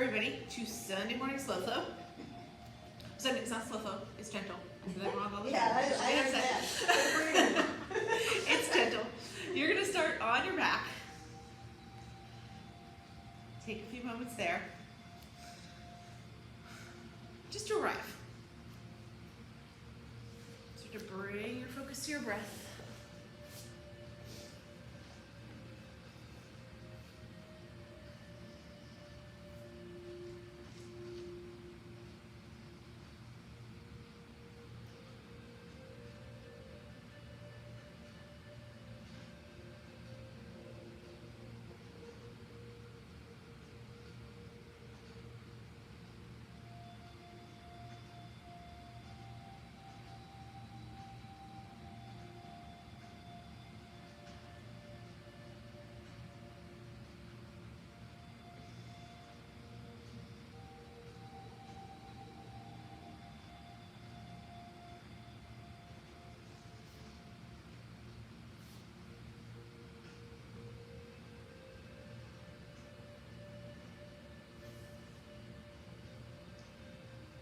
everybody to Sunday morning slow flow. Sunday, it's not slow flow, it's gentle. Is that wrong all the time? Yeah, I understand. It's gentle. You're gonna start on your back. Take a few moments there. Just arrive. Start to bring your focus to your breath.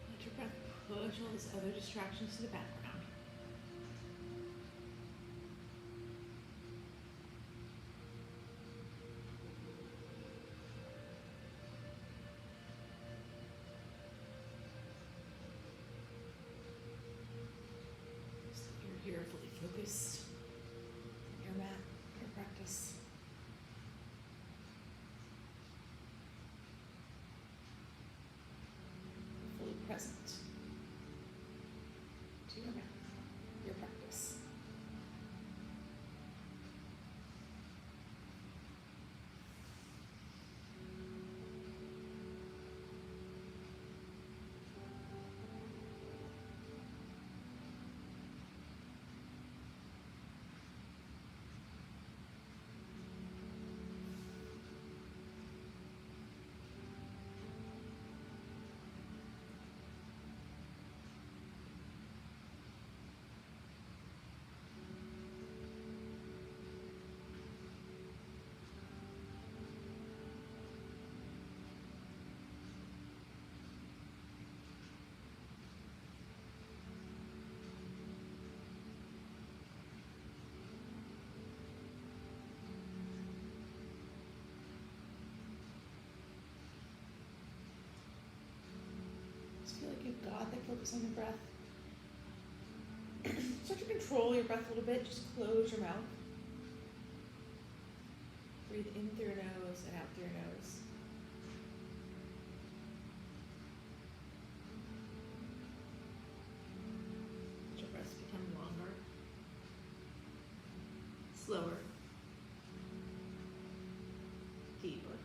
Let your breath push all these other distractions to the background. So you're here fully focused on your mat, your practice. Fully present to your mat, your practice. Just feel like you've got that focus on the breath. Start to control your breath a little bit. Just close your mouth. Breathe in through your nose and out through your nose. Let your breaths become longer, slower, deeper.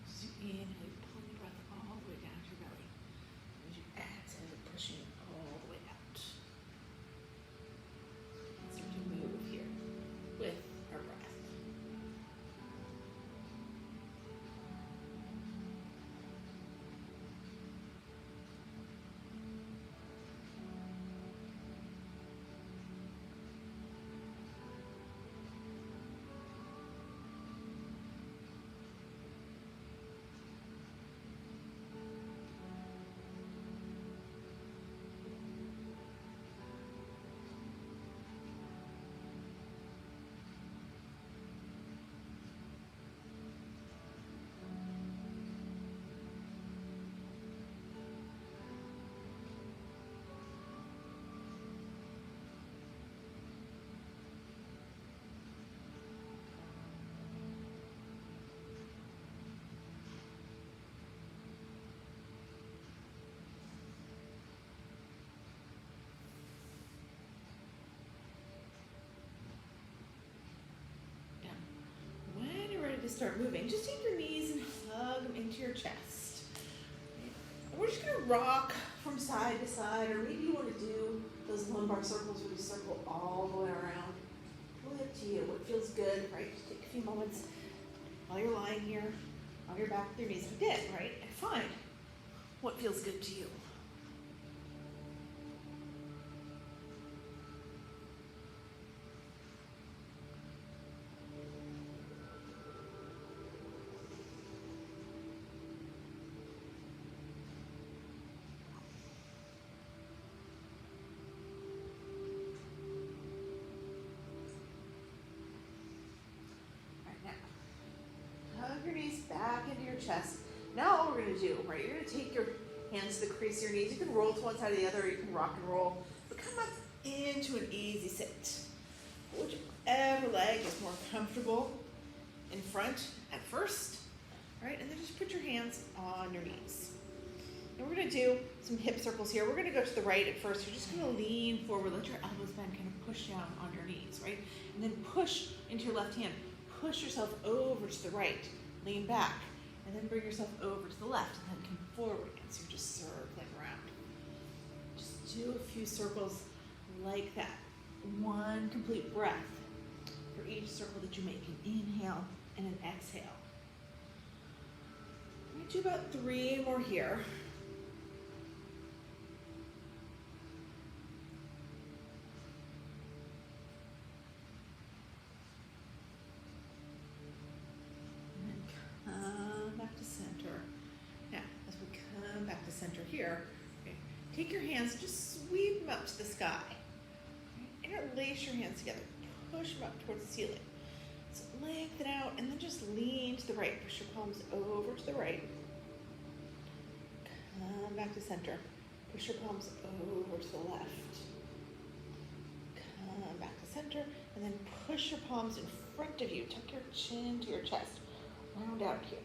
As you inhale, you pull your breath all the way down to your belly. As you exhale, you're pushing it all the way out. Let's start to move here with our breath. To start moving, just take your knees and hug them into your chest. And we're just going to rock from side to side, or maybe you want to do those lumbar circles where you circle all the way around. Totally up to you. What feels good, right? Just take a few moments while you're lying here on your back with your knees. You did, right? And find what feels good to you. back into your chest. Now all we're gonna do, right, you're gonna take your hands to the crease of your knees. You can roll to one side or the other, or you can rock and roll. But come up into an easy sit. Whichever leg is more comfortable in front at first, right? And then just put your hands on your knees. And we're gonna do some hip circles here. We're gonna go to the right at first. You're just gonna lean forward, let your elbows bend, kind of push down on your knees, right? And then push into your left hand. Push yourself over to the right, lean back, and then bring yourself over to the left, and then come forward again. So you're just circling around. Just do a few circles like that. One complete breath for each circle that you make. An inhale and an exhale. I'm gonna do about 3 more here. Center here. Okay. Take your hands, just sweep them up to the sky. Okay. Interlace your hands together. Push them up towards the ceiling. So lengthen out and then just lean to the right. Push your palms over to the right. Come back to center. Push your palms over to the left. Come back to center and then push your palms in front of you. Tuck your chin to your chest. Round out here.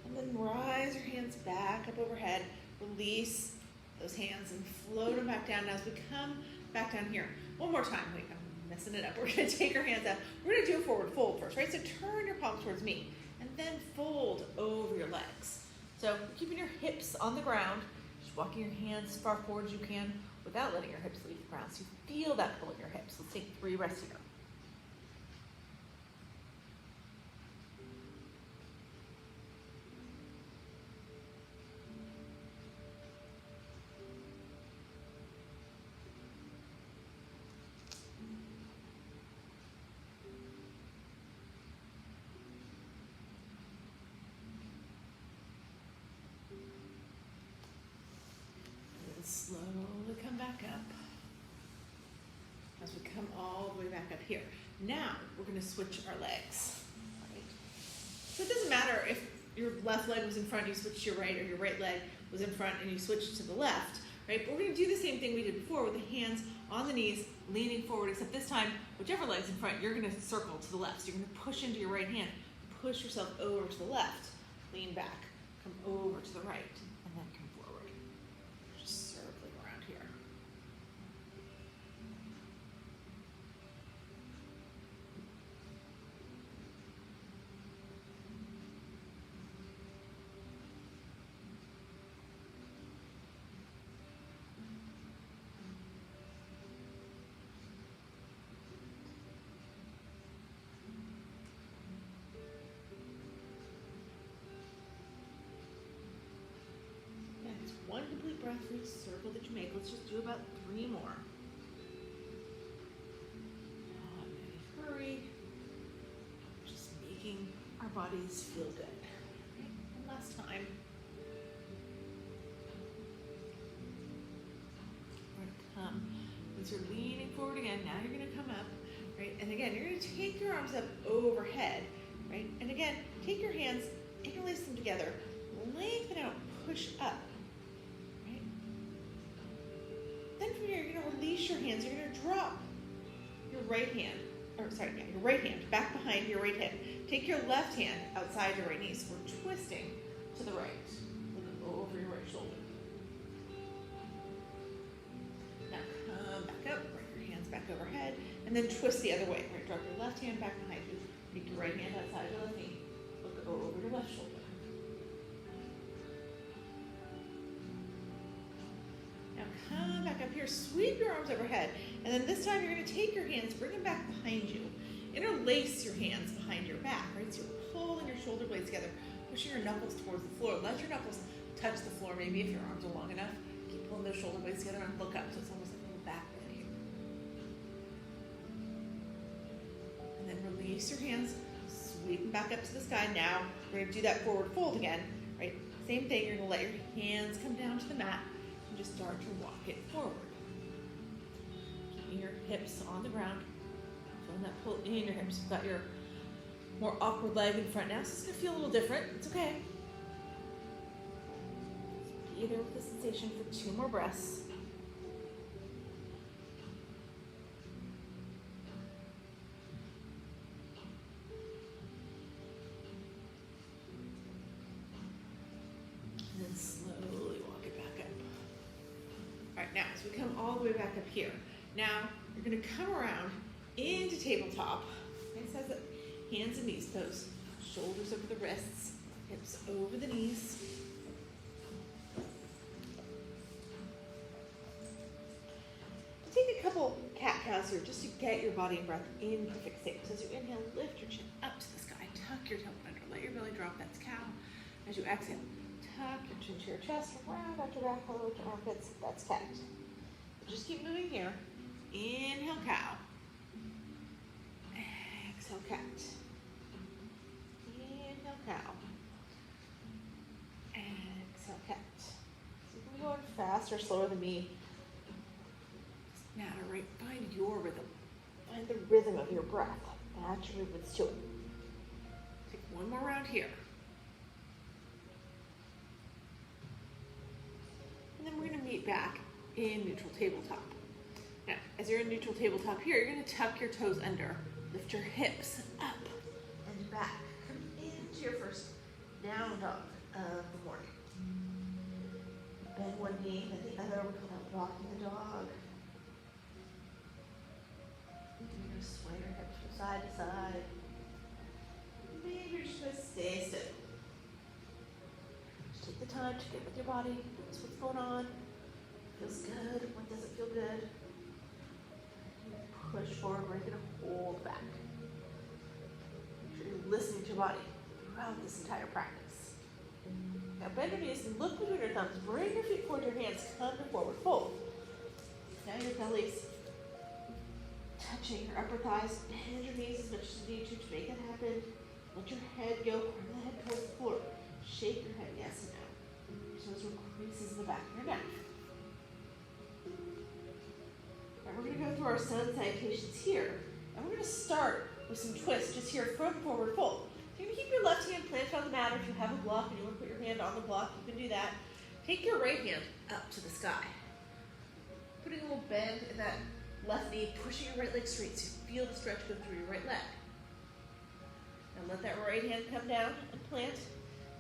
And then rise your hands back up overhead. Release those hands and float them back down. Now as we come back down here, one more time. Wait, I'm messing it up. We're gonna take our hands up. We're gonna do a forward fold first, right? So turn your palms towards me and then fold over your legs. So keeping your hips on the ground, just walking your hands as far forward as you can without letting your hips leave the ground. So you feel that pull in your hips. Let's take 3 breaths here. Slowly come back up as we come all the way back up here. Now we're going to switch our legs. Right? So it doesn't matter if your left leg was in front, you switched to your right, or your right leg was in front and you switched to the left. Right? But we're going to do the same thing we did before with the hands on the knees, leaning forward, except this time, whichever leg's in front, you're going to circle to the left. So you're going to push into your right hand, push yourself over to the left, lean back, come over to the right, and then come forward. Circling around here. One complete breath for each circle that you make. Let's just do about 3 more. Not in any hurry. Just making our bodies feel good. Okay. And last time. We're going to come. As you're leaning forward again, now you're going to come up. Right? And again, you're going to take your arms up overhead. Right? And again, take your hands, interlace them together, lengthen out, push up. Then from here, you're going to release your hands. You're going to drop your right hand, your right hand back behind your right hip. Take your left hand outside your right knee. So we're twisting to the right, looking over your right shoulder. Now come back up, bring your hands back overhead, and then twist the other way. Right, drop your left hand back behind you. Take your right hand outside your left knee. Look over your left shoulder. Come back up here, sweep your arms overhead, and then this time you're going to take your hands, bring them back behind you. Interlace your hands behind your back, right? So you're pulling your shoulder blades together, pushing your knuckles towards the floor. Let your knuckles touch the floor, maybe if your arms are long enough. Keep pulling those shoulder blades together and look up, so it's almost like a little back bend here. And then release your hands, sweep them back up to the sky. Now we're going to do that forward fold again, right? Same thing, you're going to let your hands come down to the mat. Just start to walk it forward. Keeping your hips on the ground. Feeling that pull in your hips. You've got your more awkward leg in front now, so it's gonna feel a little different. It's okay. Be there with the sensation for 2 more breaths. And then slowly walk it back up. All right, now as we come all the way back up here, now you're gonna come around into tabletop. Nice as a hands and knees pose. Shoulders over the wrists, hips over the knees. Take a couple cat-cows here just to get your body and breath in perfect state. So as you inhale, lift your chin up to the sky, tuck your tailbone under, let your belly drop, that's cow. As you exhale, tuck your chin to your chest, round out your back, hollow your armpits, that's cat. Just keep moving here. Inhale, cow. Exhale, cat. Inhale, cow. Exhale, cat. So you can be going faster or slower than me. Now, right, find your rhythm. Find the rhythm of your breath. Match your movements to it. Take one more round here. And then we're going to meet back in neutral tabletop. Now, as you're in neutral tabletop here, you're going to tuck your toes under. Lift your hips up and back. Come into your first down dog of the morning. Bend one knee, then the other. We call that rocking the dog. You're going to sway your hips from side to side. Maybe you're just going to stay still. Just take the time to get with your body. Notice what's going on. Feels good. What doesn't feel good? Push forward. We're going to hold back. Make sure you're listening to your body throughout this entire practice. Now bend your knees and look between your thumbs. Bring your feet forward. Your hands come to forward fold. Now your belly's touching your upper thighs. Bend your knees as much as you need to make that happen. Let your head go. Part of the head towards the floor. Shake your head yes and no. So those are creases in the back of your neck. Alright, we're going to go through our sun salutations here. And we're going to start with some twists just here from forward fold. So you're going to keep your left hand planted on the mat, or if you have a block and you want to put your hand on the block, you can do that. Take your right hand up to the sky. Putting a little bend in that left knee, pushing your right leg straight so you feel the stretch go through your right leg. Now let that right hand come down and plant.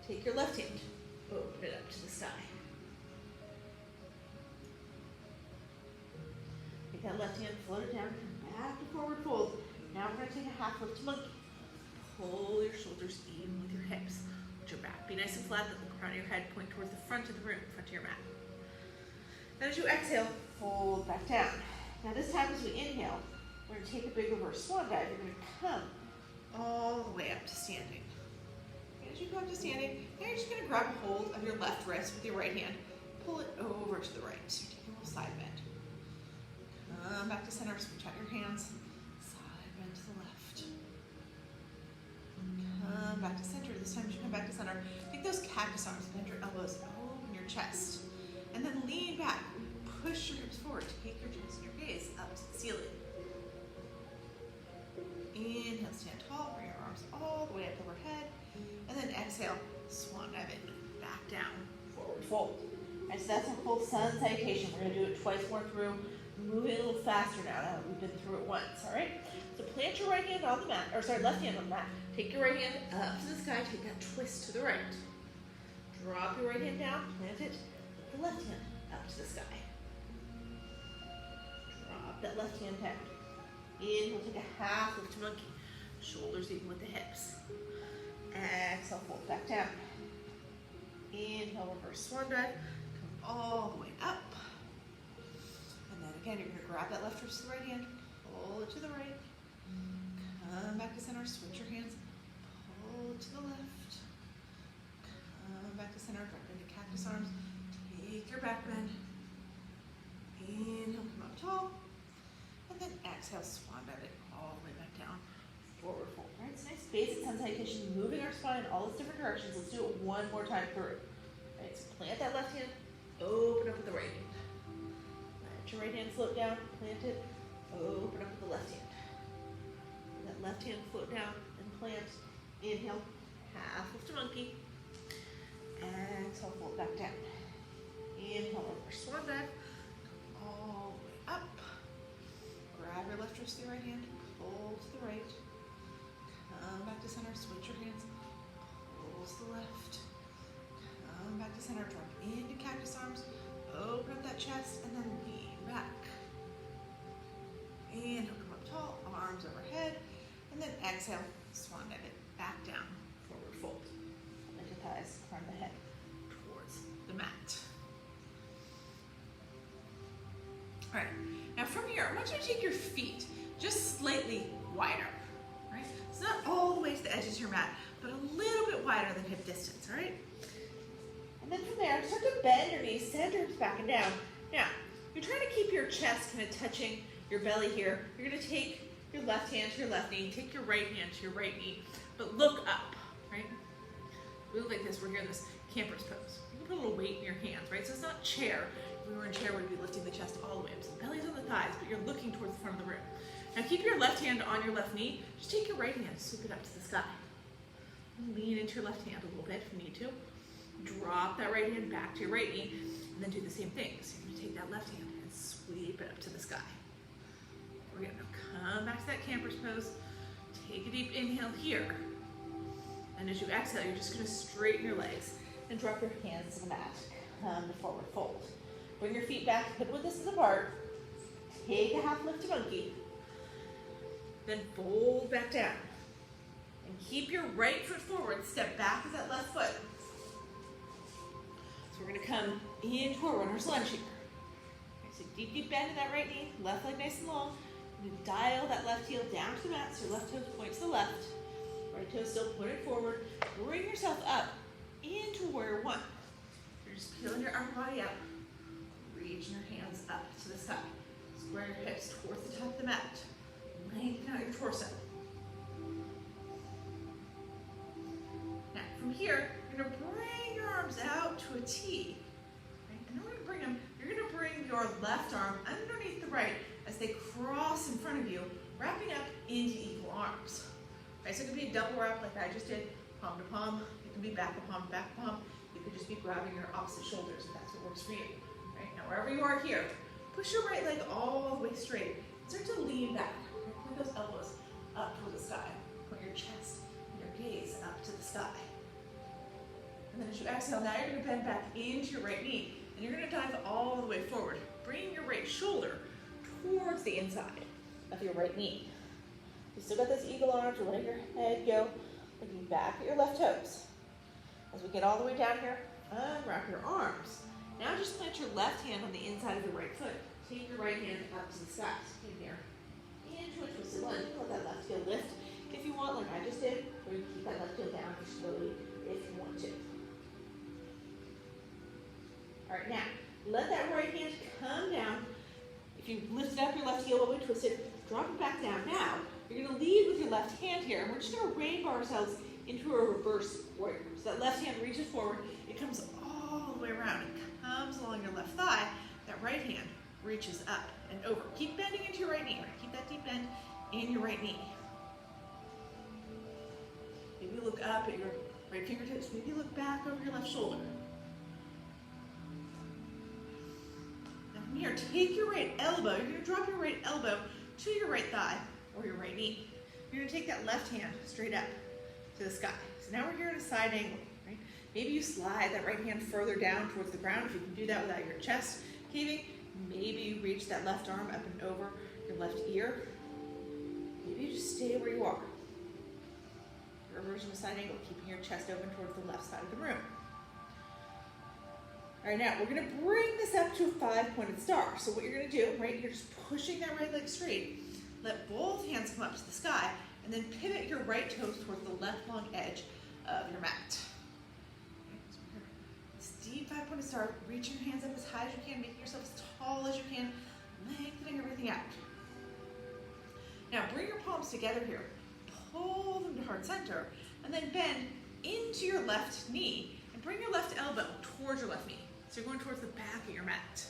Take your left hand, open it up to the sky. Take that left hand, float it down, come back to forward fold. Now we're going to take a half lift monkey. Pull your shoulders even with your hips. With your back. Be nice and flat, let the crown of your head point towards the front of the room, front of your mat. Then as you exhale, fold back down. Now this time as we inhale, we're going to take a big reverse swan dive. You're going to come all the way up to standing. As you go up to standing, now you're just going to grab a hold of your left wrist with your right hand. Pull it over to the right. So you're taking a little side bend. Come back to center, switch out your hands. Side bend to the left. Come back to center. This time as you come back to center, take those cactus arms, bend your elbows, open your chest. And then lean back. Push your hips forward. Take your chest and your gaze up to the ceiling. Inhale, stand tall, bring your arms all the way up overhead. And then exhale, swan dive in, back down, forward fold. And so that's our full sun salutation. We're going to do it twice more through, moving a little faster now that we've been through it once, all right? So plant your right hand on the mat, or sorry, left hand on the mat. Take your right hand up to the sky, take that twist to the right. Drop your right hand down, plant it, put the left hand up to the sky. Drop that left hand down. Inhale, take a half lift monkey. Shoulders even with the hips. Exhale, fold back down. Inhale, reverse swan dive. Come all the way up. And then again, you're going to grab that left wrist to the right hand. Pull it to the right. Come back to center. Switch your hands. Pull to the left. Come back to center. Drop into cactus arms. Take your back bend. Inhale, come up tall. And then exhale, swan dive it all the way back down. Forward fold. All right, it's a nice basic sun salutation, moving our spine in all those different directions. Let's do it one more time through. All right, so plant that left hand, open up with the right hand. Let your right hand float down, plant it, open up with the left hand. Let that left hand float down and plant. Inhale, half lift to monkey. Exhale, fold back down. Inhale, over swan dive. All the way up. Grab your left wrist with your right hand. Pull to the right. Come back to center. Switch your hands. Pull to the left. Come back to center. Drop into cactus arms. Open up that chest and then lean back. Inhale, come up tall. Arms overhead. And then exhale, swan dive it back down. Forward fold. Lift your thighs, turn the head towards the mat. All right, now from here, I want you to take your feet just slightly wider, right? It's not all the way to the edges of your mat, but a little bit wider than hip distance, all right? And then from there, start to bend your knees, send your hips back and down. Now, you're trying to keep your chest kind of touching your belly here. You're gonna take your left hand to your left knee, take your right hand to your right knee, but look up, right? We look like this, we're here in this camper's pose. You can put a little weight in your hands, right? So it's not chair. If we were in chair, we'd be lifting the chest all the way up. So the belly's on the thighs, but you're looking towards the front of the room. Now keep your left hand on your left knee. Just take your right hand, sweep it up to the sky. And lean into your left hand a little bit if you need to. Drop that right hand back to your right knee, and then do the same thing. So you're gonna take that left hand and sweep it up to the sky. We're gonna come back to that camper's pose. Take a deep inhale here. And as you exhale, you're just gonna straighten your legs and drop your hands to the mat. Come to forward fold. Bring your feet back, hip width distance apart. Take a half lift to monkey. Then fold back down. And keep your right foot forward, step back with that left foot. So we're gonna come into a runner's lunge here. Okay, so deep, deep bend in that right knee, left leg nice and long. You dial that left heel down to the mat, so your left toe points to the left. Right toe still pointed forward. Bring yourself up into warrior one. You're just peeling your upper body up. Reaching your hands up to the sky. Square your hips towards the top of the mat. Lengthen out your torso. Now, from here, you're gonna bring your arms out to a T. Right? And then you're gonna bring your left arm underneath the right as they cross in front of you, wrapping up into equal arms. Right, so it could be a double wrap like I just did, palm to palm. It can be back to palm, back to palm. You could just be grabbing your opposite shoulders if that's what works for you. Right, now wherever you are here, push your right leg all the way straight. Start to lean back. Point those elbows up toward the sky. Point your chest and your gaze up to the sky. And then as you exhale, now you're gonna bend back into your right knee. And you're gonna dive all the way forward. Bring your right shoulder towards the inside of your right knee. You still got those eagle arms, you're letting your head go, looking back at your left toes. As we get all the way down here, unwrap your arms. Now just plant your left hand on the inside of your right foot. Take your right hand up to the sky. In here. Into a twisted lunge. Let that left heel lift if you want, like I just did. Or you can keep that left heel down slowly if you want to. All right, now, let that right hand come down. If you lifted up your left heel all the way twisted, drop it back down. Now, you're gonna lead with your left hand here, and we're just gonna rainbow ourselves into a reverse warrior. So that left hand reaches forward, it comes all the way around. It comes along your left thigh, that right hand reaches up and over. Keep bending into your right knee, right? Keep that deep bend in your right knee. Maybe look up at your right fingertips, maybe look back over your left shoulder. Now from here, take your right elbow, you're gonna drop your right elbow to your right thigh or your right knee. You're gonna take that left hand straight up to the sky. So now we're here at a side angle, right? Maybe you slide that right hand further down towards the ground if you can do that without your chest caving. Maybe you reach that left arm up and over your left ear. Maybe you just stay where you are. Your version of side angle, keeping your chest open towards the left side of the room. All right, now we're gonna bring this up to a 5-pointed star. So what you're gonna do, right, you're just pushing that right leg straight. Let both hands come up to the sky, and then pivot your right toes towards the left long edge of your mat. Okay, so this deep 5-pointed star, reach your hands up as high as you can, making yourself as tall as you can, lengthening everything out. Now bring your palms together here, pull them to heart center, and then bend into your left knee, and bring your left elbow towards your left knee. So you're going towards the back of your mat.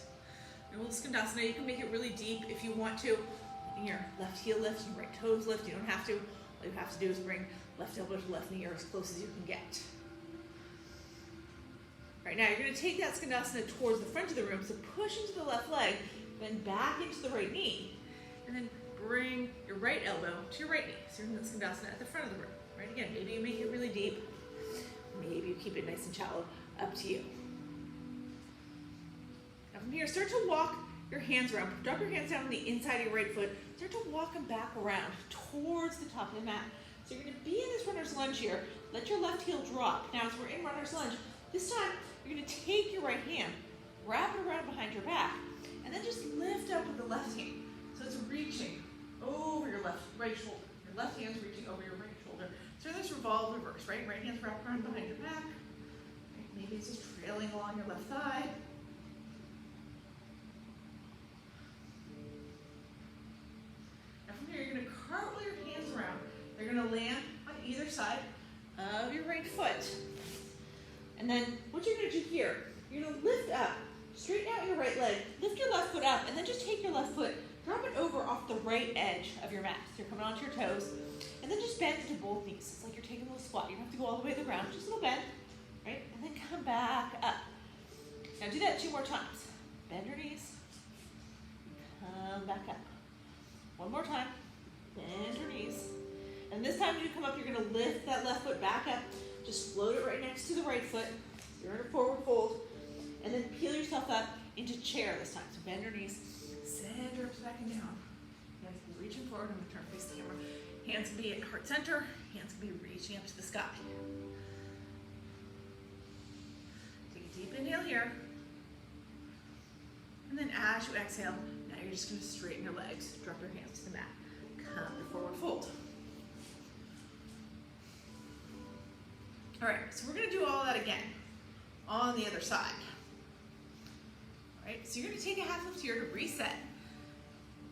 Your little skandasana, you can make it really deep if you want to. Your left heel lifts, your right toes lift. You don't have to. All you have to do is bring left elbow to left knee or as close as you can get. All right, now you're going to take that Skandasana towards the front of the room, so push into the left leg, then back into the right knee, and then bring your right elbow to your right knee. So you're in the Skandasana at the front of the room. Right, again, maybe you make it really deep, maybe you keep it nice and shallow, up to you. Now from here, start to walk your hands around. Drop your hands down on the inside of your right foot. Start to walk them back around towards the top of the mat. So you're going to be in this runner's lunge here. Let your left heel drop. Now as we're in runner's lunge, this time you're going to take your right hand, wrap it around behind your back, and then just lift up with the left hand. So it's reaching over your right shoulder. Your left hand's reaching over your right shoulder. So this revolve reverse, right? Right hand's wrapped around behind your back. Right? Maybe it's just trailing along your left thigh. Now from here, you're going to cartwheel your hands around. They're going to land on either side of your right foot. And then what you're going to do here, you're going to lift up, straighten out your right leg, lift your left foot up, and then just take your left foot, drop it over off the right edge of your mat. So you're coming onto your toes, and then just bend into both knees. It's like you're taking a little squat. You don't have to go all the way to the ground, just a little bend, right? And then come back up. Now do that 2 more times. Bend your knees, come back up. 1 more time, bend your knees. And this time when you come up, you're going to lift that left foot back up. Just float it right next to the right foot. You're in a forward fold. And then peel yourself up into chair this time. So bend your knees, send your arms back and down. Hands can be reaching forward. I'm going to turn face the camera. Hands can be at heart center. Hands can be reaching up to the sky. Take a deep inhale here. And then as you exhale, now you're just going to straighten your legs. Drop your hands to the mat. Come to forward fold. All right, so we're going to do all that again on the other side. All right, so you're going to take a half lift here to reset.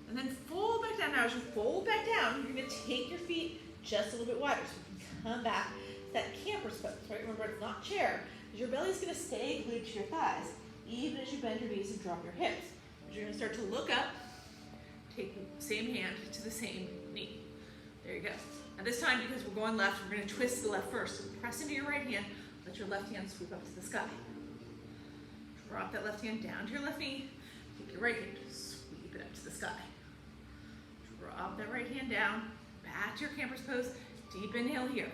And then fold back down. Now as you fold back down, you're going to take your feet just a little bit wider so you can come back to that camper's pose, right? Remember, it's not chair, because your belly's going to stay glued to your thighs, even as you bend your knees and drop your hips. But you're going to start to look up, take the same hand to the same knee. There you go. Now this time, because we're going left, we're going to twist to the left first. So press into your right hand, let your left hand sweep up to the sky. Drop that left hand down to your left knee, take your right hand, sweep it up to the sky. Drop that right hand down, back to your camper's pose, deep inhale here.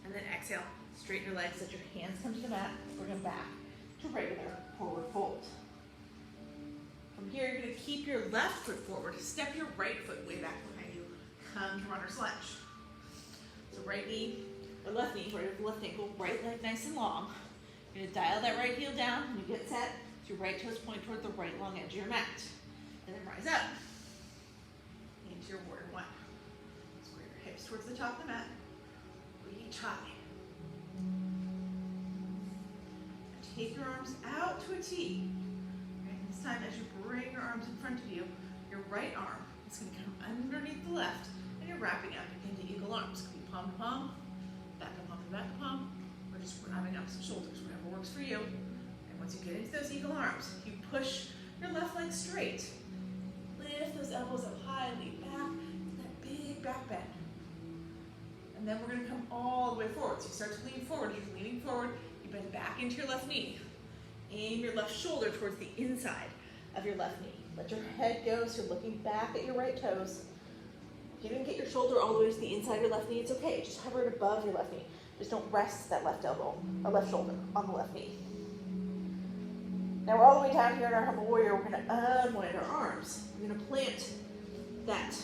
And then exhale, straighten your legs, let your hands come to the mat, bring them back to regular forward fold. From here, you're going to keep your left foot forward, step your right foot way back behind you, come to runner's lunge. So right knee, or left knee, right over left ankle, right leg nice and long. You're going to dial that right heel down when you get set, so your right toes point toward the right long edge of your mat. And then rise up into your warrior one. Square your hips towards the top of the mat, reach high. Take your arms out to a T. Right, this time as you bring your arms in front of you, your right arm is going to come underneath the left, and you're wrapping up into eagle arms. Could be palm to palm, back to palm to back to palm, or just wrapping up some shoulders, whatever works for you. And once you get into those eagle arms, you push your left leg straight. Lift those elbows up high, lean back, that big back bend. And then we're going to come all the way forward. So you start to lean forward. You're leaning forward. You bend back into your left knee. Aim your left shoulder towards the inside of your left knee. Let your head go so you're looking back at your right toes. If you didn't get your shoulder all the way to the inside of your left knee, it's okay. Just hover it above your left knee. Just don't rest that left elbow or left shoulder on the left knee. Now we're all the way down here in our humble warrior. We're going to unwind our arms. We're going to plant that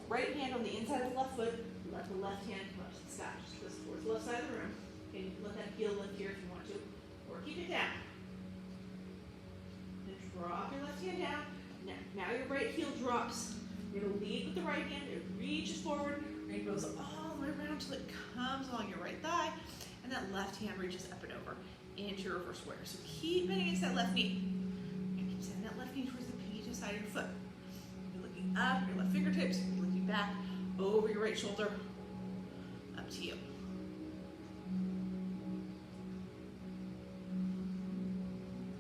right hand on the inside of the left foot. Let the left hand come up to the sky. Just twist towards the left side of the room. Okay, you can let that heel lift here if you want to, or keep it down. Then drop your left hand down. Now your right heel drops. You're going to lead with the right hand. It reaches forward. It goes all the way around until it comes along your right thigh, and that left hand reaches up and over into your reverse warrior. So keep bending against that left knee. And keep sending that left knee towards the pinky side of your foot. You're looking up, your left fingertips. You're looking back over your right shoulder. Up to you.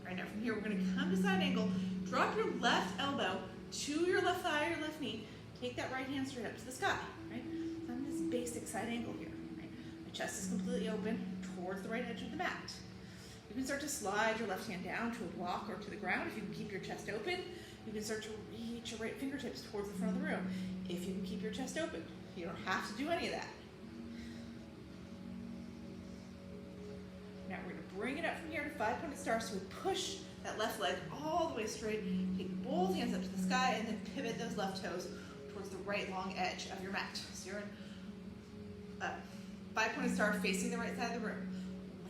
All right, now from here, we're going to come to side angle. Drop your left elbow to your left thigh or your left knee. Take that right hand straight up to the sky, right? So I'm in this basic side angle here. Chest is completely open towards the right edge of the mat. You can start to slide your left hand down to a block or to the ground. If you can keep your chest open, you can start to reach your right fingertips towards the front of the room. If you can keep your chest open, you don't have to do any of that. Now we're going to bring it up from here to 5-pointed star, so we push that left leg all the way straight, take both hands up to the sky, and then pivot those left toes towards the right long edge of your mat. So you're in 5-pointed star facing the right side of the room,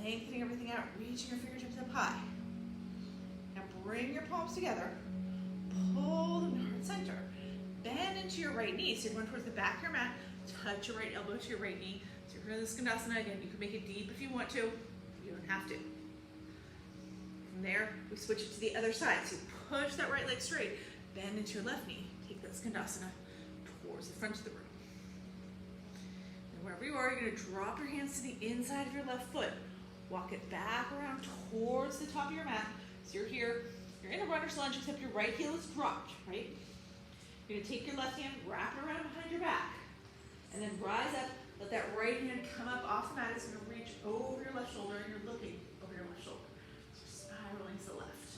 lengthening everything out, reaching your fingertips up high. Now bring your palms together, pull them to heart center, bend into your right knee, so you're going towards the back of your mat, touch your right elbow to your right knee. So you're going to Skandasana again. You can make it deep if you want to, you don't have to. From there, we switch it to the other side. So you push that right leg straight, bend into your left knee, take that Skandasana towards the front of the room. And wherever you are, you're going to drop your hands to the inside of your left foot. Walk it back around towards the top of your mat. So you're here, you're in a runner's lunge, except your right heel is dropped, right? You're going to take your left hand, wrap it around behind your back, and then rise up. Let that right hand come up off the mat. It's going to reach over your left shoulder, and you're looking over your left shoulder. So you're spiraling to the left.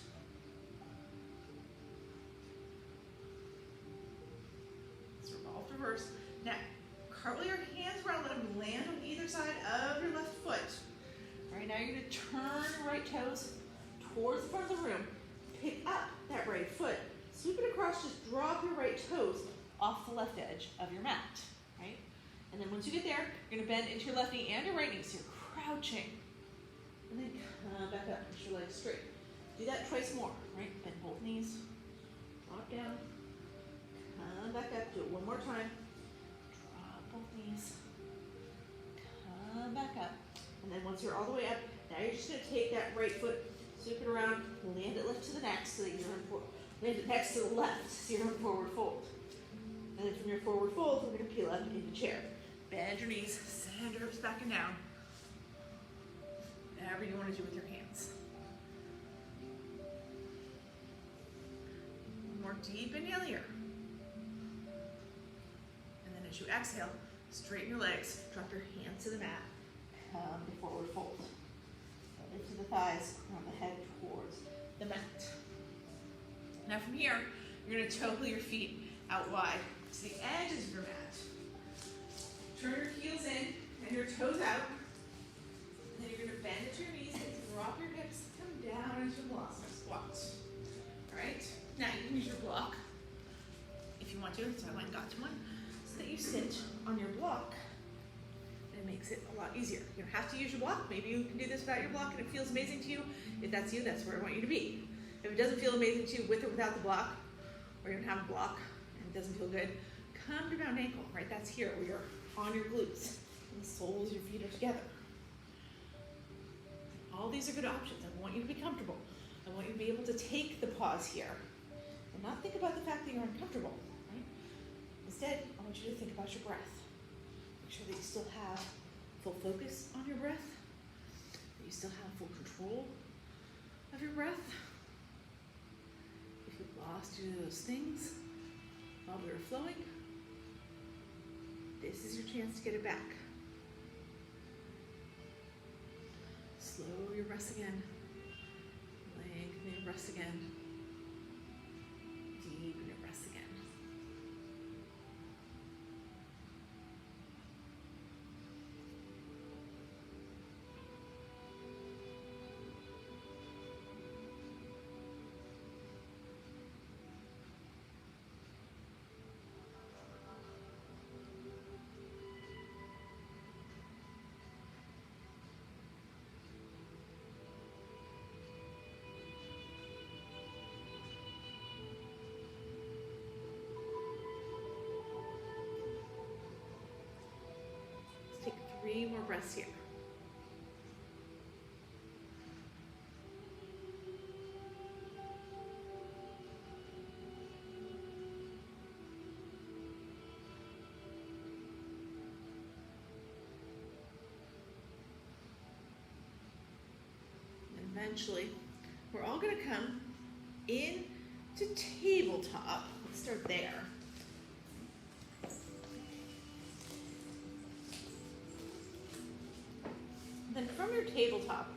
So revolve to reverse. Now, cartwheel your hands around, let them land on either side of your left foot. All right, now you're going to turn your right toes towards the front of the room. Pick up that right foot. Sweep it across, just drop your right toes off the left edge of your mat, right? And then once you get there, you're gonna bend into your left knee and your right knee, so you're crouching. And then come back up, push your legs straight. Do that twice more, right? Bend both knees, drop down, come back up, do it one more time. Drop both knees, come back up. And then once you're all the way up, now you're just gonna take that right foot, sweep it around, land it left to the next so that you're in forward. Land it next to the left, so you're in forward fold. And then from your forward fold, we're gonna peel up into chair. Bend your knees, send your hips back and down. Whatever you wanna do with your hands. One more deep inhale here. And then as you exhale, straighten your legs, drop your hands to the mat, come to forward fold. Into the thighs, round the head towards the mat. Now from here, you're going to toe your feet out wide to the edges of your mat. Turn your heels in and your toes out. And then you're going to bend into your knees and drop your hips, come down into Balasana squat. All right? Now you can use your block if you want to. So I went and got to one. So that you sit on your block. It makes it a lot easier. You don't have to use your block. Maybe you can do this without your block and it feels amazing to you. If that's you, that's where I want you to be. If it doesn't feel amazing to you with or without the block, or you don't have a block and it doesn't feel good, come to round ankle, right? That's here where you're on your glutes and the soles of your feet are together. All these are good options. I want you to be comfortable. I want you to be able to take the pause here and not think about the fact that you're uncomfortable, right? Instead, I want you to think about your breath. Make sure that you still have full focus on your breath, that you still have full control of your breath. If you've lost either of those things while we were flowing, this is your chance to get it back. Slow your breaths again. Lengthen your breaths again. Deepen your breaths again. Take 3 more breaths here. And eventually, we're all going to come in to tabletop. Let's start there. then from your tabletop,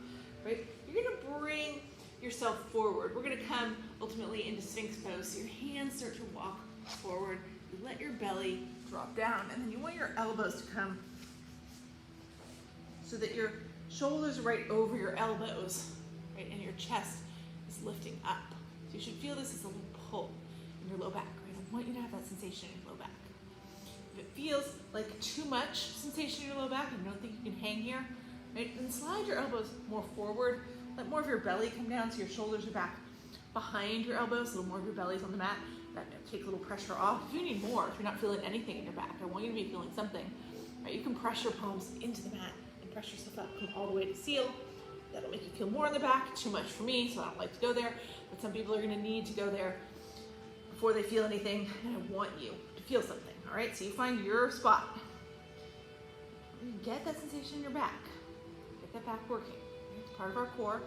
right, you're gonna bring yourself forward. We're gonna come ultimately into Sphinx pose. So your hands start to walk forward. You let your belly drop down, and then you want your elbows to come so that your shoulders are right over your elbows, right, and your chest is lifting up. So you should feel this as a little pull in your low back, right? I want you to have that sensation in your low back. If it feels like too much sensation in your low back and you don't think you can hang here, right, then slide your elbows more forward. Let more of your belly come down so your shoulders are back behind your elbows, a little more of your belly's on the mat. That takes a little pressure off. If you need more, if you're not feeling anything in your back, I want you to be feeling something, right? You can press your palms into the mat and press yourself up, come all the way to seal. That'll make you feel more in the back. Too much for me, so I don't like to go there, but some people are gonna need to go there before they feel anything, and I want you to feel something, all right? So you find your spot. Get that sensation in your back. Get that back working. It's part of our core.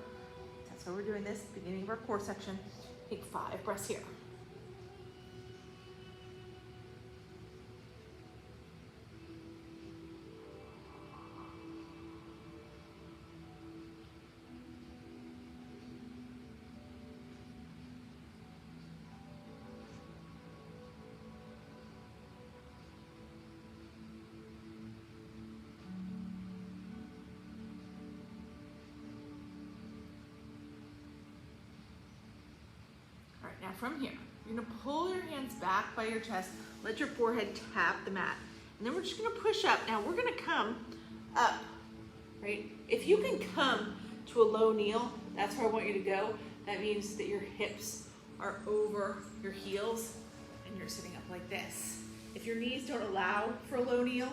That's why we're doing this, beginning of our core section. Take 5 breaths here. Now from here, you're gonna pull your hands back by your chest, let your forehead tap the mat. And then we're just gonna push up. Now we're gonna come up, right? If you can come to a low kneel, that's where I want you to go. That means that your hips are over your heels and you're sitting up like this. If your knees don't allow for a low kneel,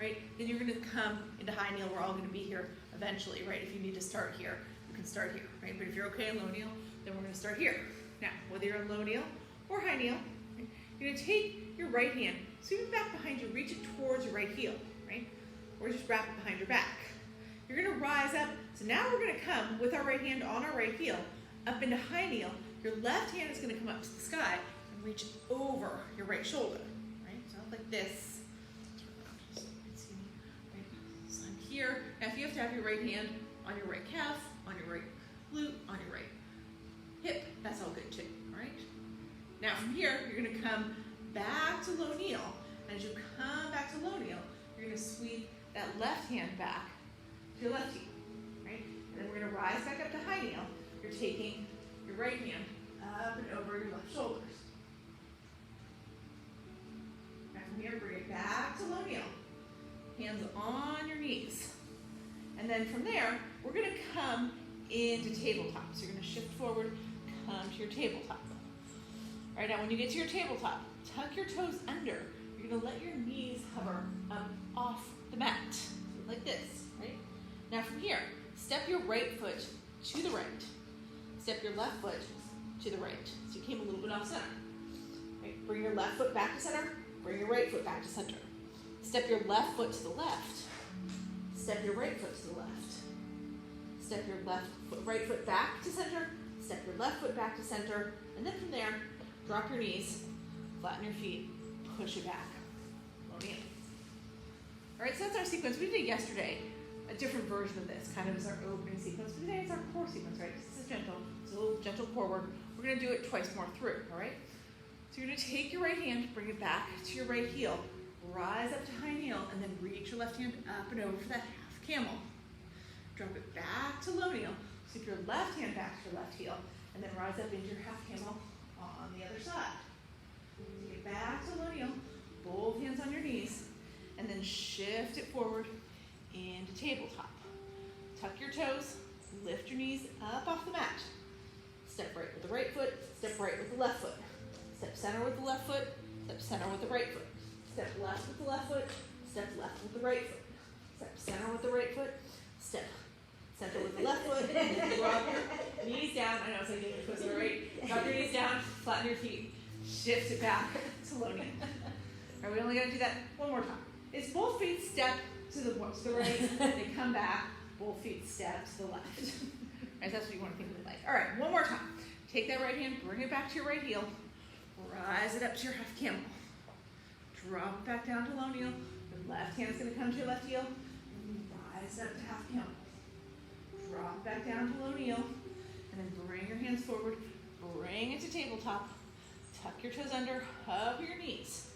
right, then you're gonna come into high kneel. We're all gonna be here eventually, right? If you need to start here, you can start here, right? But if you're okay in low kneel, then we're gonna start here. Now, whether you're in low kneel or high kneel, right, you're gonna take your right hand, sweep it back behind you, reach it towards your right heel, right? Or just wrap it behind your back. You're gonna rise up. So now we're gonna come with our right hand on our right heel, up into high kneel. Your left hand is gonna come up to the sky and reach over your right shoulder, right? So like this. So I'm here. Now if you have to have your right hand on your right calf, on your right glute, on your right hip, that's all good too, all right? Now from here, you're gonna come back to low kneel. And as you come back to low kneel, you're gonna sweep that left hand back to your left heel, right? And then we're gonna rise back up to high kneel. You're taking your right hand up and over your left shoulders. Now from here, bring it back to low kneel. Hands on your knees. And then from there, we're gonna come into tabletop. So you're gonna shift forward, come to your tabletop. All right, now when you get to your tabletop, tuck your toes under. You're gonna let your knees hover up off the mat, like this, right? Now from here, step your right foot to the right. Step your left foot to the right. So you came a little bit off center. Right? Bring your left foot back to center, bring your right foot back to center. Step your left foot to the left. Step your right foot to the left. Step your right foot back to center, step your left foot back to center, and then from there, drop your knees, flatten your feet, push it back, low kneel. All right, so that's our sequence. We did yesterday a different version of this, kind of as our opening sequence. But today it's our core sequence, right? This is gentle, it's a little gentle core work. We're gonna do it twice more through, all right? So you're gonna take your right hand, bring it back to your right heel, rise up to high kneel, and then reach your left hand up and over for that half camel. Drop it back to low kneel. Sweep your left hand back to your left heel, and then rise up into your half camel on the other side. Take it back to low kneel, both hands on your knees, and then shift it forward into tabletop. Tuck your toes, lift your knees up off the mat. Step right with the right foot, step right with the left foot. Step center with the left foot, step center with the right foot. Step left with the left foot, step left with the right foot. Step center with the right foot, step center with the left foot, and then drop your knees down. I know it's like you're supposed to, right? Drop your knees down, flatten your feet, shift it back to low kneel. All right, we only gotta do that one more time. It's both feet step to the right, they come back, both feet step to the left. Right, that's what you want to think of it like. All right, one more time. Take that right hand, bring it back to your right heel, rise it up to your half camel. Drop it back down to low kneel. The left hand is gonna come to your left heel, and rise up to half camel. drop back down to low kneel, and then bring your hands forward, bring it to tabletop, tuck your toes under, hug your knees.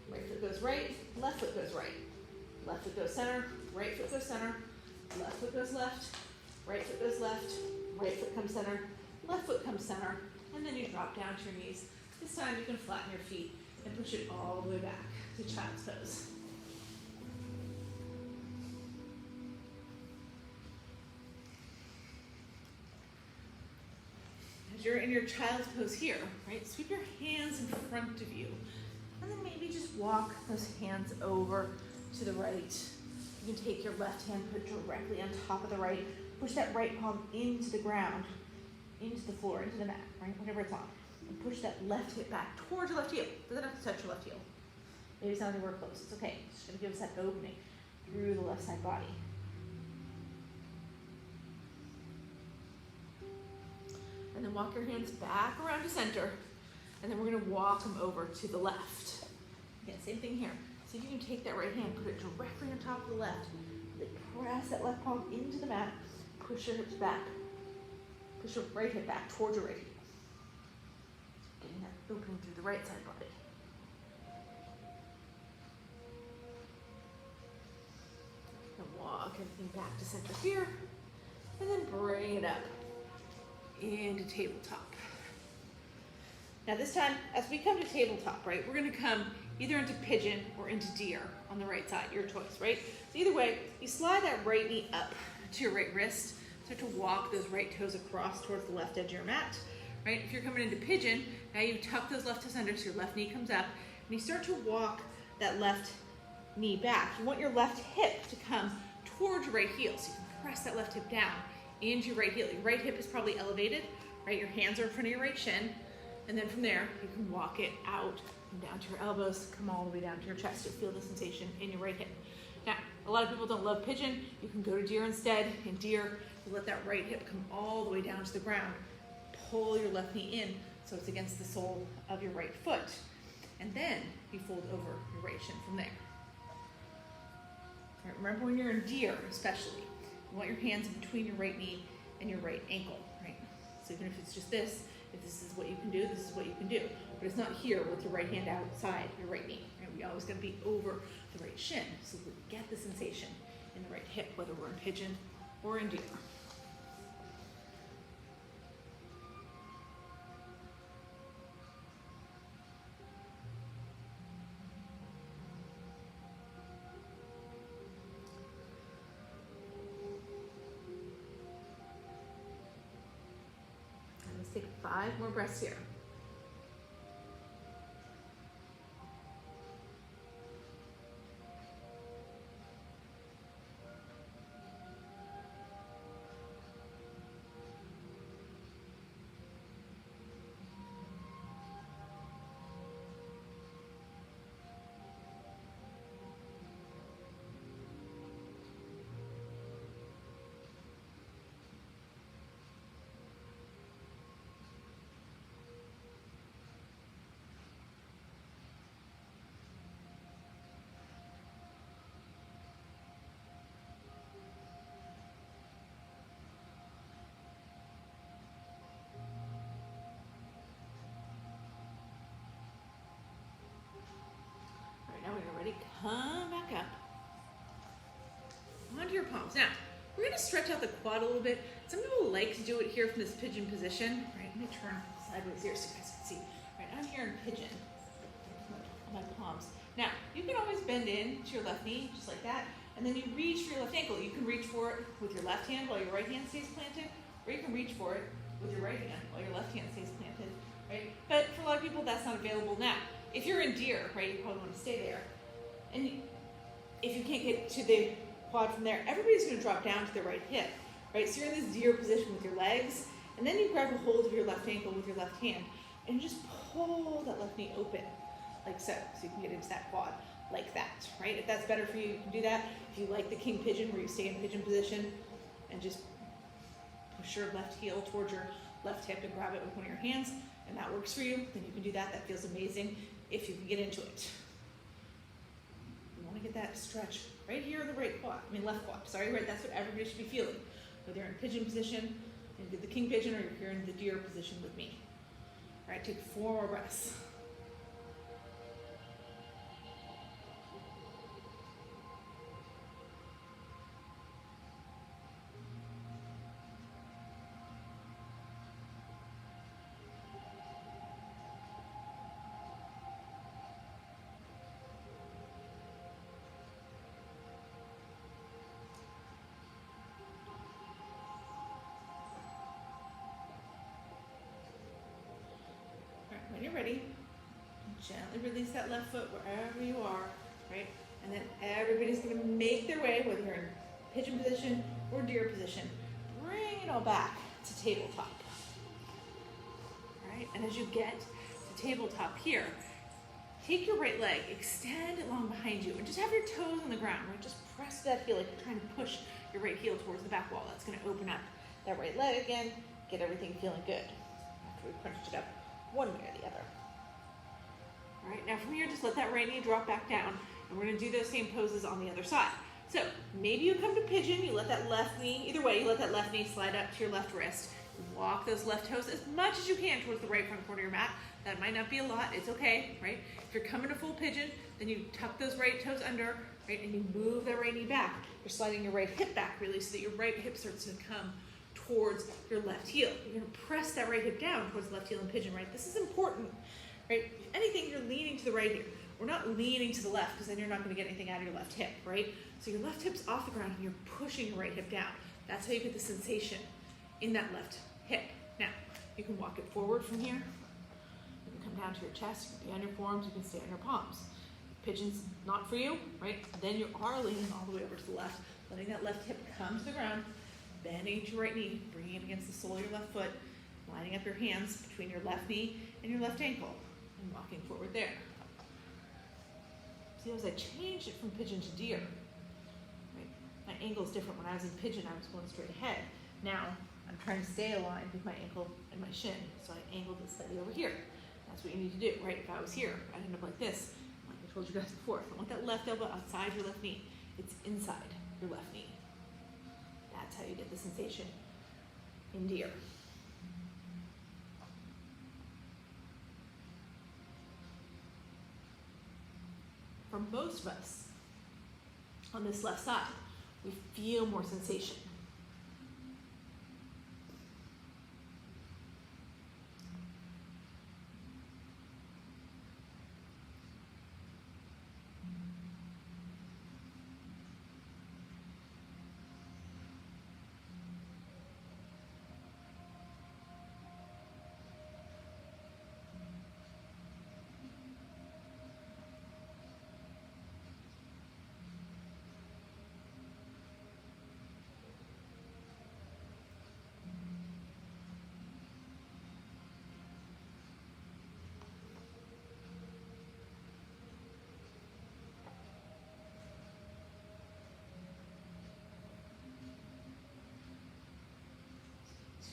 Right foot goes right, left foot goes right. Left foot goes center, right foot goes center, left foot goes left, right foot goes left, right foot comes center, left foot comes center, and then you drop down to your knees. This time you can flatten your feet and push it all the way back to child's pose. As you're in your child's pose here, right, sweep your hands in front of you. And then maybe just walk those hands over to the right. You can take your left hand, put it directly on top of the right. Push that right palm into the ground, into the floor, into the mat, right, whatever it's on. And push that left hip back towards your left heel. Doesn't have to touch your left heel. Maybe it's not anywhere close. It's okay. It's just going to give us that opening through the left side body. And then walk your hands back around to center. And then we're going to walk them over to the left. Again, same thing here. So you can take that right hand, put it directly on top of the left. Then press that left palm into the mat. Push your hips back. Push your right hip back towards your right heel. Getting that opening through the right side body. And walk everything back to center here. And then bring it up into tabletop. Now this time, as we come to tabletop, right, we're gonna come either into pigeon or into deer on the right side, your choice, right? So either way, you slide that right knee up to your right wrist, start to walk those right toes across towards the left edge of your mat, right? If you're coming into pigeon, now you tuck those left toes under so your left knee comes up, and you start to walk that left knee back. You want your left hip to come towards your right heel, so you can press that left hip down into your right heel. Your right hip is probably elevated, right? Your hands are in front of your right shin. And then from there, you can walk it out and down to your elbows, come all the way down to your chest. You'll feel the sensation in your right hip. Now, a lot of people don't love pigeon. You can go to deer instead. In deer, you let that right hip come all the way down to the ground. Pull your left knee in so it's against the sole of your right foot. And then you fold over your right shin from there. All right, remember when you're in deer, especially, you want your hands in between your right knee and your right ankle, right? So even if it's just this, if this is what you can do, this is what you can do. But it's not here with your right hand outside your right knee. Right? We always got to be over the right shin so we get the sensation in the right hip, whether we're in pigeon or in deer. Let's take 5 more breaths here. Now when you're ready, come back up onto your palms. Now, we're going to stretch out the quad a little bit. Some people like to do it here from this pigeon position. Right, let me turn sideways here so you guys can see. Right, I'm here in pigeon on my palms. Now, you can always bend in to your left knee, just like that, and then you reach for your left ankle. You can reach for it with your left hand while your right hand stays planted, or you can reach for it with your right hand while your left hand stays planted, right? But for a lot of people, that's not available now. If you're in deer, right, you probably want to stay there. And if you can't get to the quad from there, everybody's going to drop down to their right hip, right? So you're in this deer position with your legs, and then you grab a hold of your left ankle with your left hand, and just pull that left knee open, like so you can get into that quad, like that, right? If that's better for you, you can do that. If you like the king pigeon, where you stay in pigeon position, and just push your left heel towards your left hip and grab it with one of your hands, and that works for you, then you can do that. That feels amazing if you can get into it. You want to get that stretch right here in the right quad, left quad, sorry, right? That's what everybody should be feeling. whether you're in pigeon position, and did the king pigeon, or you're in the deer position with me. All right, take 4 more breaths. When you're ready, gently release that left foot wherever you are, right? And then everybody's gonna make their way, whether you're in pigeon position or deer position. Bring it all back to tabletop. All right, and as you get to tabletop here, take your right leg, extend it long behind you, and just have your toes on the ground, right? Just press that heel like you're trying to push your right heel towards the back wall. That's gonna open up that right leg again, get everything feeling good after we crunched it up one way or the other. All right, now from here, just let that right knee drop back down, and we're gonna do those same poses on the other side. So maybe you come to pigeon, you let that left knee, either way, you let that left knee slide up to your left wrist. Walk those left toes as much as you can towards the right front corner of your mat. That might not be a lot, it's okay, right? If you're coming to full pigeon, then you tuck those right toes under, right, and you move that right knee back. You're sliding your right hip back really so that your right hip starts to come towards your left heel. You're gonna press that right hip down towards the left heel in pigeon, right? This is important, right? If anything, you're leaning to the right here. We're not leaning to the left because then you're not gonna get anything out of your left hip, right? So your left hip's off the ground and you're pushing your right hip down. That's how you get the sensation in that left hip. Now, you can walk it forward from here. You can come down to your chest, you can be on your forearms, you can stay on your palms. Pigeon's not for you, right? Then you are leaning all the way over to the left, letting that left hip come to the ground, bending to your right knee, bringing it against the sole of your left foot, lining up your hands between your left knee and your left ankle, and walking forward there. See, as I changed it from pigeon to deer, right? My angle is different. When I was in pigeon, I was going straight ahead. Now, I'm trying to stay aligned with my ankle and my shin, so I angled it slightly over here. That's what you need to do, right? If I was here, I'd end up like this. Like I told you guys before, if I want that left elbow outside your left knee, it's inside your left knee. That's how you get the sensation in deer. For most of us, on this left side, we feel more sensation.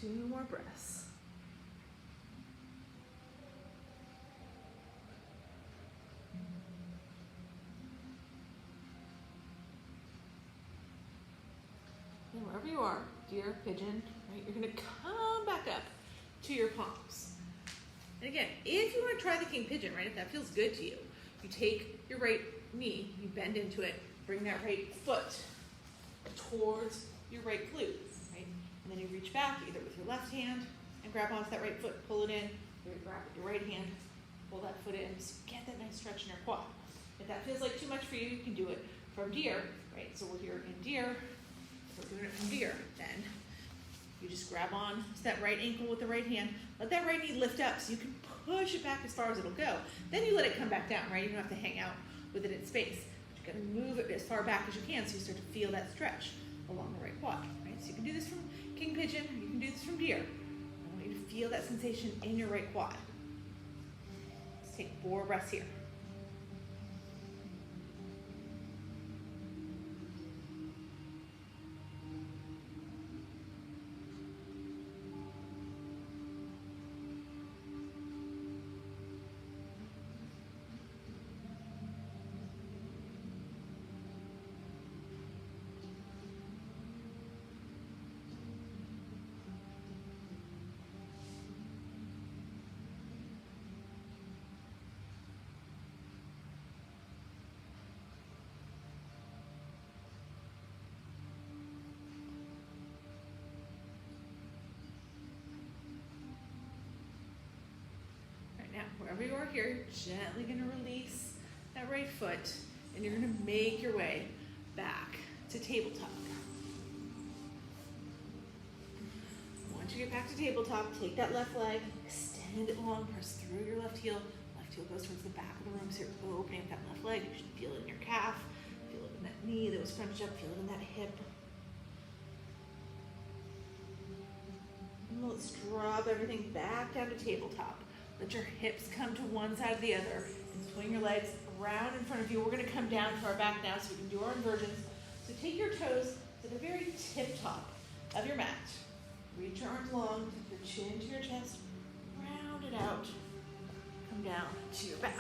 Two more breaths. And wherever you are, deer, pigeon, right, you're gonna come back up to your palms. And again, if you wanna try the king pigeon, right, if that feels good to you, you take your right knee, you bend into it, bring that right foot towards your right glute. And then you reach back either with your left hand and grab onto that right foot, pull it in, or you grab with your right hand, pull that foot in, so get that nice stretch in your quad. If that feels like too much for you, you can do it from deer, right? So we're here in deer, we're doing it from deer. Then you just grab on to that right ankle with the right hand, let that right knee lift up so you can push it back as far as it'll go. Then you let it come back down, right? You don't have to hang out with it in space. But you gotta move it as far back as you can so you start to feel that stretch along the right quad, right? So you can do this from king pigeon, you can do this from deer. I want you to feel that sensation in your right quad. Let's take 4 breaths here. over here, gently gonna release that right foot, and you're gonna make your way back to tabletop. Once you get back to tabletop, take that left leg, extend it long, press through your left heel. Left heel goes towards the back of the room, so you're opening up that left leg. You should feel it in your calf, feel it in that knee that was scrunched up, feel it in that hip. And let's drop everything back down to tabletop. Let your hips come to one side or the other, and swing your legs around in front of you. We're gonna come down to our back now so we can do our inversions. So take your toes to the very tip top of your mat. Reach your arms long, take your chin to your chest, round it out, come down to your back.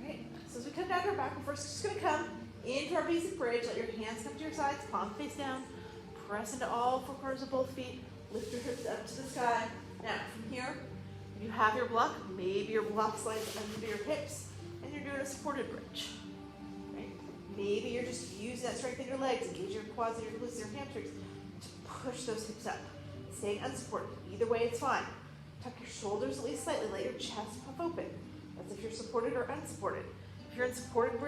All right, so as we come down to our back, we're first just gonna come into our basic bridge. Let your hands come to your sides, palm face down, press into all four corners of both feet, lift your hips up to the sky. Now, from here, you have your block, maybe your block slides under your hips, and you're doing a supported bridge. Right? Maybe you're just using that strength in your legs, engage your quads and your glutes and your hamstrings to push those hips up. Staying unsupported. Either way, it's fine. Tuck your shoulders at least slightly, let your chest puff open. That's if you're supported or unsupported. If you're in unsupported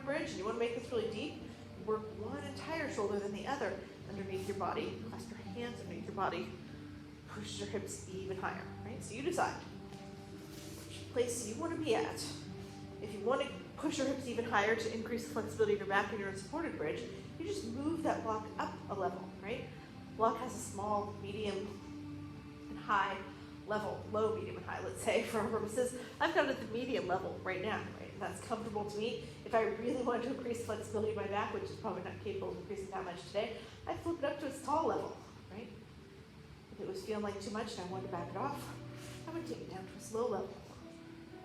bridge and you want to make this really deep, work one entire shoulder than the other underneath your body. Clasp your hands underneath your body. Push your hips even higher, right? So you decide which place you want to be at. If you want to push your hips even higher to increase the flexibility of your back when you're in supported bridge, you just move that block up a level, right? Block has a small, medium, and high level, low, medium, and high, let's say, for our purposes. I've got it at the medium level right now, right? And that's comfortable to me. If I really wanted to increase the flexibility of my back, which is probably not capable of increasing that much today, I'd flip it up to its tall level, right? If it was feeling like too much and I wanted to back it off, I would take it down to a slow level.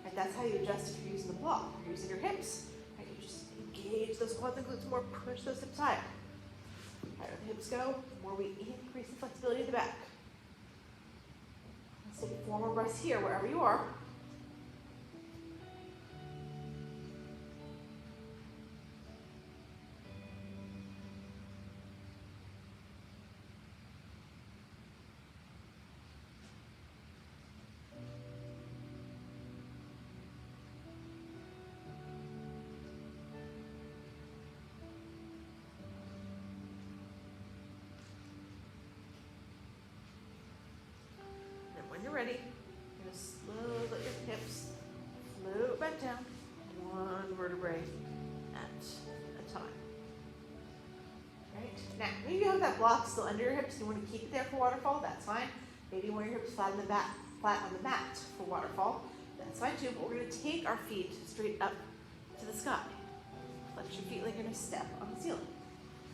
Right? That's how you adjust if you're using the block. You're using your hips. Right? You just engage those quads and glutes more, push those hips higher. The higher the hips go, the more we increase the flexibility of the back. Let's take 4 more breaths here, wherever you are. When you're ready, you're going to slowly let your hips float back down, one vertebrae at a time. Right? Now, maybe you have that block still under your hips. You want to keep it there for waterfall. That's fine. Maybe you want your hips flat on the mat for waterfall. That's fine too. But we're going to take our feet straight up to the sky. Flex your feet like you're going to step on the ceiling.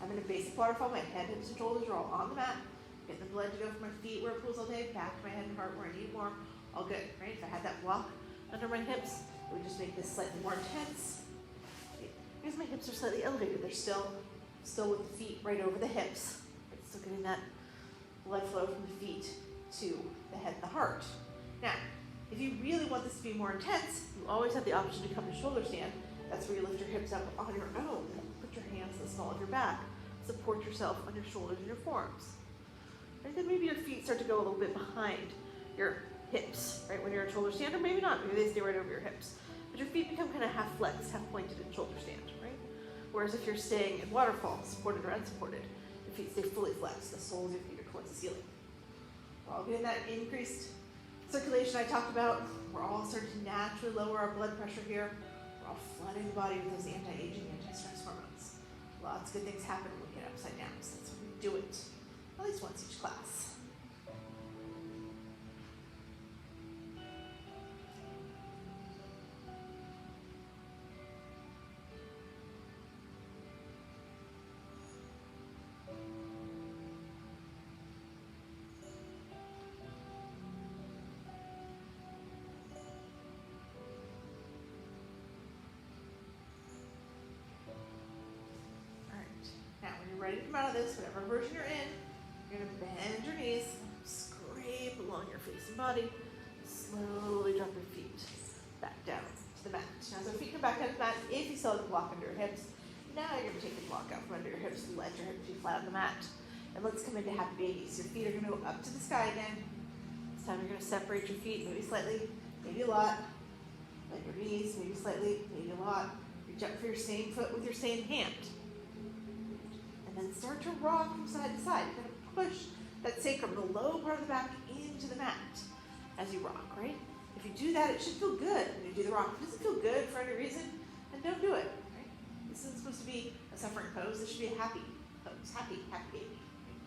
I'm in a basic waterfall. My head, hips, and shoulders are all on the mat. Get the blood to go from my feet where it pools all day, back to my head and heart where I need more. All good, right? If I had that block under my hips, it would just make this slightly more intense. Because my hips are slightly elevated. They're still with the feet right over the hips. It's still getting that blood flow from the feet to the head and the heart. Now, if you really want this to be more intense, you always have the option to come to shoulder stand. That's where you lift your hips up on your own. Put your hands in the small of your back. Support yourself on your shoulders and your forearms. And then maybe your feet start to go a little bit behind your hips, right? When you're in shoulder stand, or maybe not, maybe they stay right over your hips. But your feet become kind of half flexed, half pointed in shoulder stand, right? Whereas if you're staying in waterfall, supported or unsupported, your feet stay fully flexed. The soles of your feet are towards the ceiling. We're all getting that increased circulation I talked about. We're all starting to naturally lower our blood pressure here. We're all flooding the body with those anti-aging, anti-stress hormones. Lots of good things happen when we get upside down, so that's when we do it. At least once each class. All right. Now, when you're ready to come out of this, whatever version you're in, you're going to bend your knees, scrape along your face and body, slowly drop your feet back down to the mat. Now, as our feet come back down to the mat, if you still have the block under your hips, now you're going to take the block out from under your hips, let your hips be flat on the mat. And let's come into happy babies. Your feet are going to go up to the sky again. This time you're going to separate your feet, maybe slightly maybe a lot. Bend your knees, maybe slightly, maybe a lot. Reach up for your same foot with your same hand. And then start to rock from side to side. You're going to push that sacrum, the low part of the back, into the mat as you rock, right? If you do that, it should feel good when you do the rock. If it doesn't feel good for any reason, then don't do it, right? This isn't supposed to be a suffering pose. This should be a happy pose. Happy, happy baby. Right?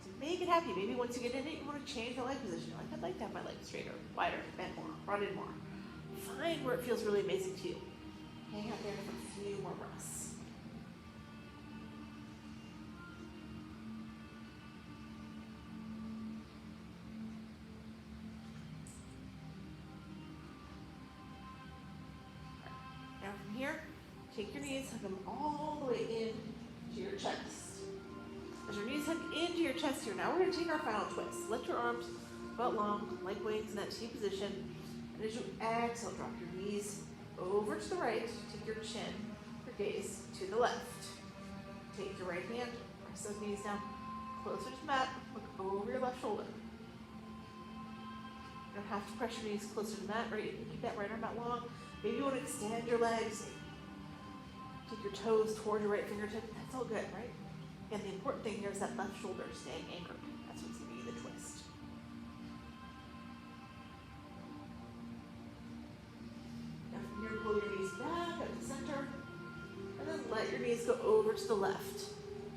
So make it happy. Maybe once you get in it, you want to change the leg position. Like, I'd like to have my legs straighter, wider, bent more, brought in more. Find where it feels really amazing to you. Hang out there for a few more breaths. Now from here, take your knees, hug them all the way in to your chest. As your knees hug into your chest here, now we're going to take our final twist. Let your arms about long, like wings in that T position. And as you exhale, drop your knees over to the right. Take your chin, your gaze to the left. Take your right hand, press those knees down closer to the mat. Look over your left shoulder. You don't have to press your knees closer to the mat, right? You can keep that right arm out long. Maybe you want to extend your legs. Take your toes toward your right fingertip. That's all good, right? And the important thing here is that left shoulder staying anchored. That's what's giving you the twist. Now from here, pull your knees back up to center. And then let your knees go over to the left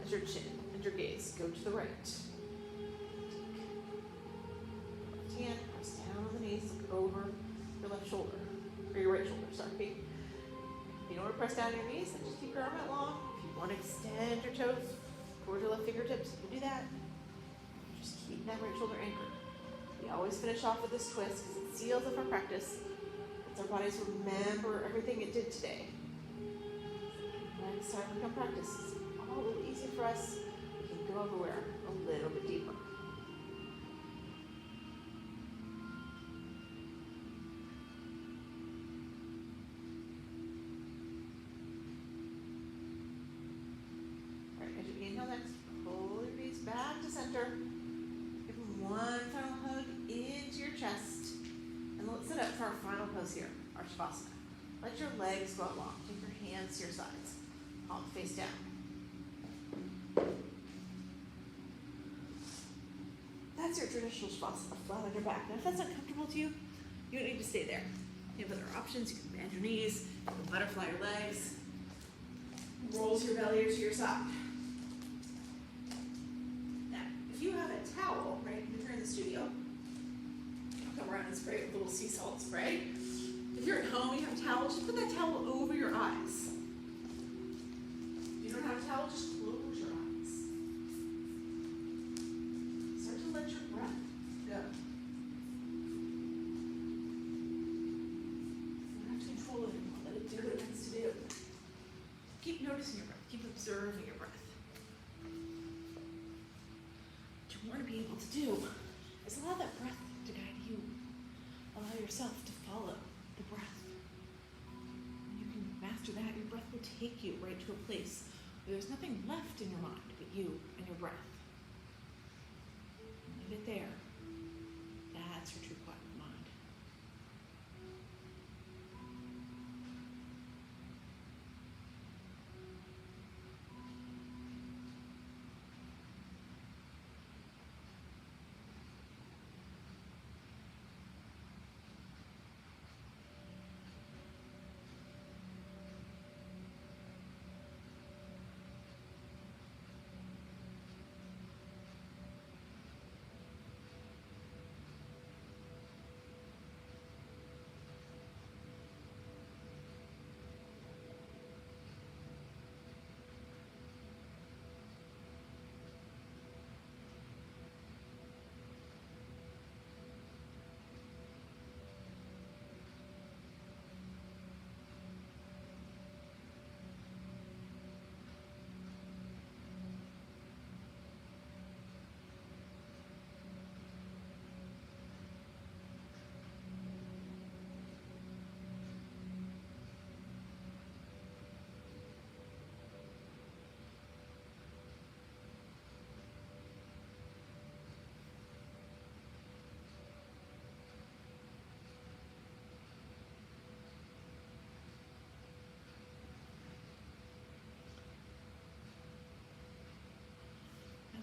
as your chin and your gaze go to the right. Left hand, press down on the knees, look over your left shoulder. Or your right shoulder, sorry. If you don't want to press down your knees, then just keep your arm out long. If you want to extend your toes towards your left fingertips, you can do that. Just keep that right shoulder anchored. We always finish off with this twist because it seals up our practice. Lets our bodies remember everything it did today. Next time we come practice, it's all a little easier for us. We can go everywhere a little bit deeper. Back to center. Give them one final hug into your chest. And let's sit up for our final pose here, our Shavasana. Let your legs go out long. Take your hands to your sides. Palm face down. That's your traditional Shavasana, flat on your back. Now if that's uncomfortable to you, you don't need to stay there. You have other options. You can bend your knees, you can butterfly your legs, roll your belly to your side. If you have a towel, right, if you're in the studio, I'll come around and spray it with a little sea salt spray. If you're at home, you have a towel, just put that towel over your eyes. If you don't have a towel, just close your eyes. Start to let your breath go. You don't have to control it anymore. Let it do what it needs to do. Keep noticing your breath. Keep observing your breath. What you want to be able to do is allow that breath to guide you. Allow yourself to follow the breath. When you can master that, your breath will take you right to a place where there's nothing left in your mind but you and your breath. Leave it there. That's your true quiet of mind.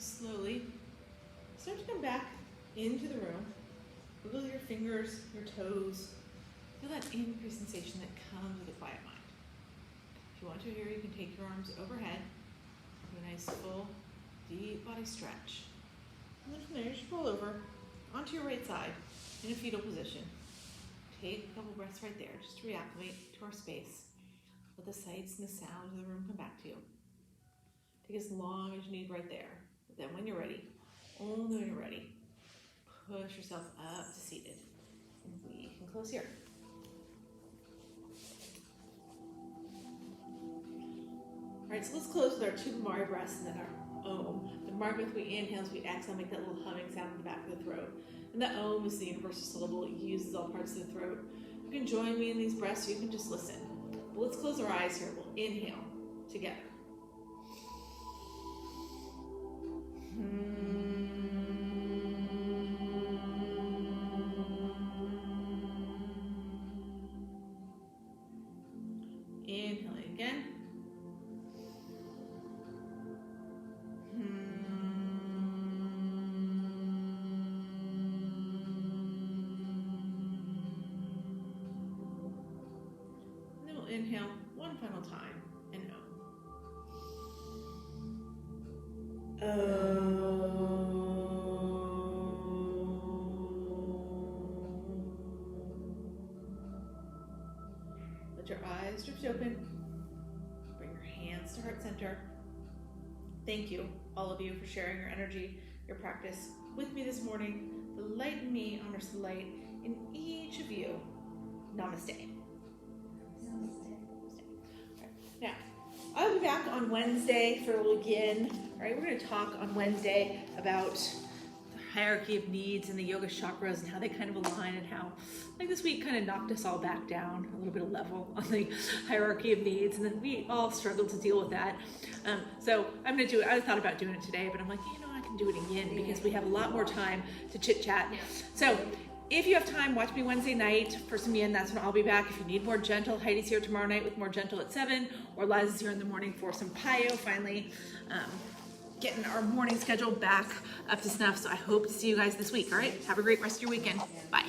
slowly start to come back into the room. Wiggle your fingers, your toes. Feel that increased sensation that comes with a quiet mind. If you want to here, you can take your arms overhead. Do a nice full, deep body stretch. And then from there, just roll over onto your right side in a fetal position. Take a couple breaths right there, just to reacclimate to our space. Let the sights and the sounds of the room come back to you. Take as long as you need right there. But then when you're ready, only when you're ready, push yourself up to seated. And we can close here. All right, so let's close with our two Mari breaths and then our Om. The Mari breath, we inhale as we exhale, make that little humming sound in the back of the throat. And the Om is the universal syllable. It uses all parts of the throat. You can join me in these breaths, or you can just listen. But let's close our eyes here. We'll inhale together. Inhaling again. And then we'll inhale one final time and Let your eyes drift open. Bring your hands to heart center. Thank you, all of you, for sharing your energy, your practice with me this morning. The light in me honors the light in each of you. Namaste. Now, I'll be back on Wednesday for a little again. All right, we're going to talk on Wednesday about the hierarchy of needs and the yoga chakras and how they kind of align, and how, like, this week kind of knocked us all back down a little bit of level on the hierarchy of needs, and then we all struggled to deal with that. So I'm going to do it. I thought about doing it today, but I'm like, I can do it again because we have a lot more time to chit chat. So if you have time, watch me Wednesday night for some yin. That's when I'll be back. If you need more gentle, Heidi's here tomorrow night with more gentle at 7, or Liz is here in the morning for some Payo. Finally, getting our morning schedule back up to snuff. So I hope to see you guys this week. All right, have a great rest of your weekend. Bye.